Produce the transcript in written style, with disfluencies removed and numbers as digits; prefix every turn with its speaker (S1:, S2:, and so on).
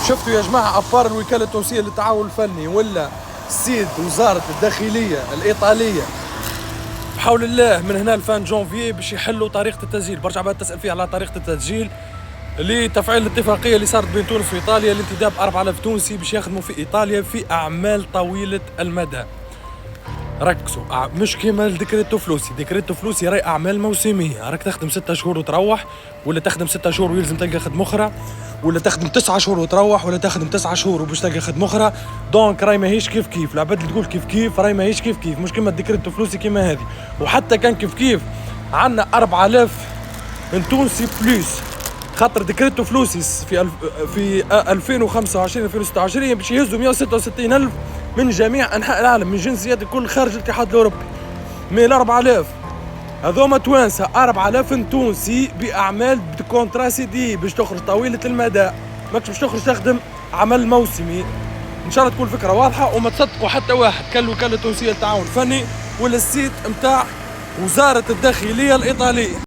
S1: شفتوا يا جماعة أبار الوكالة التونسية للتعاون الفني ولا السيد وزارة الداخلية الإيطالية بحول الله من هنا لفان جونفي باش يحلوا طريقة التسجيل. برجع بعد تسأل فيها على طريقة التسجيل لتفعيل الاتفاقية اللي صارت بين تونس وإيطاليا لانتداب 4000 تونسي باش يخدموا في إيطاليا في أعمال طويلة المدى. ركزوا، مش كيما الديكريتو فلوسي. ديكريتو فلوسي راهي اعمال موسميه، راك تخدم 6 شهور وتروح، ولا تخدم 6 شهور ويلزم تلقى خدمه اخرى، ولا تخدم 9 شهور وتروح، ولا تخدم 9 شهور وباش تلقى خدمه اخرى. دونك راهي ماهيش كيف كيف. العباد اللي تقول كيف كيف راهي ماهيش كيف كيف، مش كيما الديكريتو فلوسي كيما هذه. وحتى كان كيف كيف عندنا 4000 من تونسي بلوس، خاطر ديكريتو فلوسي في 2025 2026 باش يهزوا 166,000 من جميع انحاء العالم من جنسيات الكل خارج الاتحاد الاوروبي. من 4000 هذوما توانسه 4000 تونسي باعمال بكونترا سي دي باش تخرج طويله المدى، ماكش باش تخرج تخدم عمل موسمي. ان شاء الله تكون الفكره واضحه وما تصدقوا حتى واحد. كان الوكاله التونسيه للتعاون الفني ولا السيت نتاع وزاره الداخليه الايطاليه.